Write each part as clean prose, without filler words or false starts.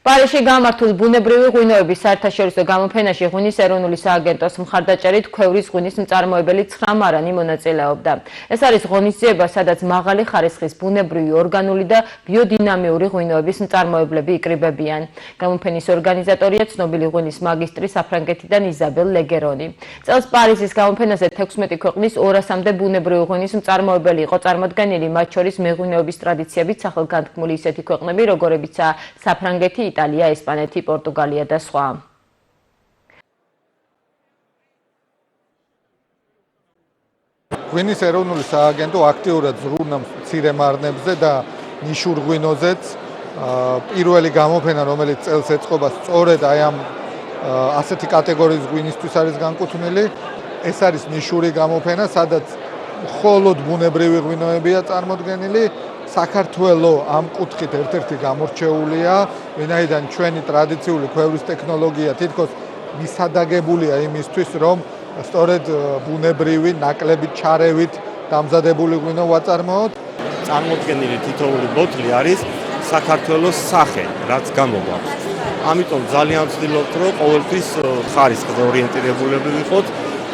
პარიზში გამართულ ბუნებრივი ღვინოების საერთაშორისო გამოფენაში ღვინის ეროვნული სააგენტოს მხარდაჭერით ქვევრის ღვინის მწარმოებელი 9 მარანი მონაწილეობდა. ეს არის ღონისძიება, სადაც მაღალი ხარისხის ბუნებრივი, ორგანული და ბიოდინამიური ღვინოების მწარმოებლები იკრიბებიან. გამოფენის ორგანიზატორია ცნობილი ღვინის მაგისტრი საფრანგეთიდან იზაბელ ლეგერონი. წელს პარიზის გამოფენაზე 16 ქვეყნის 200-მდე ბუნებრივი ღვინის მწარმოებელი იყო წარმოდგენილი, მათ შორის მეღვინეობის ტრადიციებით სახელგანთქმული ისეთი ქვეყნები, როგორებიცაა საფრანგეთი, იტალია, ესპანეთი, პორტუგალია და სხვა. ღვინის ეროვნული სააგენტო აქტიურად ზრუნავს მცირე მარნებზე და ნიშურ ღვინოზეც. პირველი გამოფენა, რომელიც წელს ეწყობა, სწორედ აი ამ ასეთი კატეგორიის ღვინისთვის არის განკუთვნილი. ეს არის ნიშური გამოფენა, სადაც მხოლოდ ბუნებრივი ღვინოებია წარმოდგენილი. საქართველო ამ კუთხით ერთ-ერთი გამორჩეულია, ვინაიდან ჩვენი ტრადიციული ქვევრის ტექნოლოგია თითქოს მისადაგებულია იმისთვის, რომ სწორედ ბუნებრივი, ნაკლებით ჩარევით დამზადებული ღვინო ვაწარმოოთ. წარმოდგენილი თითოეული ბოთლი არის საქართველოს სახე, რაც გამოგვაქვს. ამიტომ ძალიან ვცდილობთ, რომ ყოველთვის ხარისხზე ორიენტირებულები ვიყოთ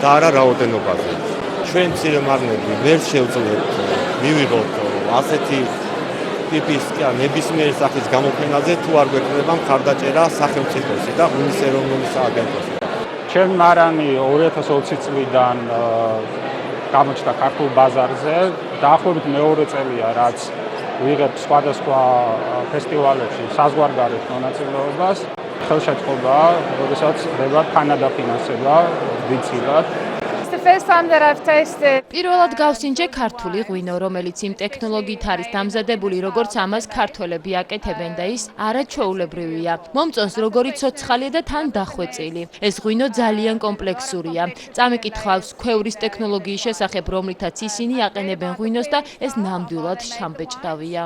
და არა რაოდენობაზე. ჩვენ მცირე მარნები ვერ შევძლებთ მივიღოთ ასეთი ტიპის ნებისმიერი სახის გამოფენაზე თუ არ გვექნება მხარდაჭერა სახელმწიფოსი და ღვინის ეროვნული სააგენტოსი. ჩემი მარანი 2020 წლიდან გამოჩნდა ქართულ ბაზარზე. დაახლოებით მეორე წელია, რაც ვიღებ სხვადასხვა ფესტივალებში საზღვარგარეთ მონაწილეობას. ხელშეწყობა, როდესაც ხდება თანადაფინანსება დიდწილად. პირველად გავსინჯე ქართული ღვინო, რომელიც იმ ტექნოლოგიით არის დამზადებული, როგორც ამას ქართველები აკეთებენ და ის არაჩვეულებრივია. მომწონს როგორი ცოცხალია და თან დახვეწილი. ეს ღვინო ძალიან კომპლექსურია. წამიკითხავს ქვევრის ტექნოლოგიის შესახებ, რომლითაც ისინი აყენებენ ღვინოს და ეს ნამდვილად შთამბეჭდავია.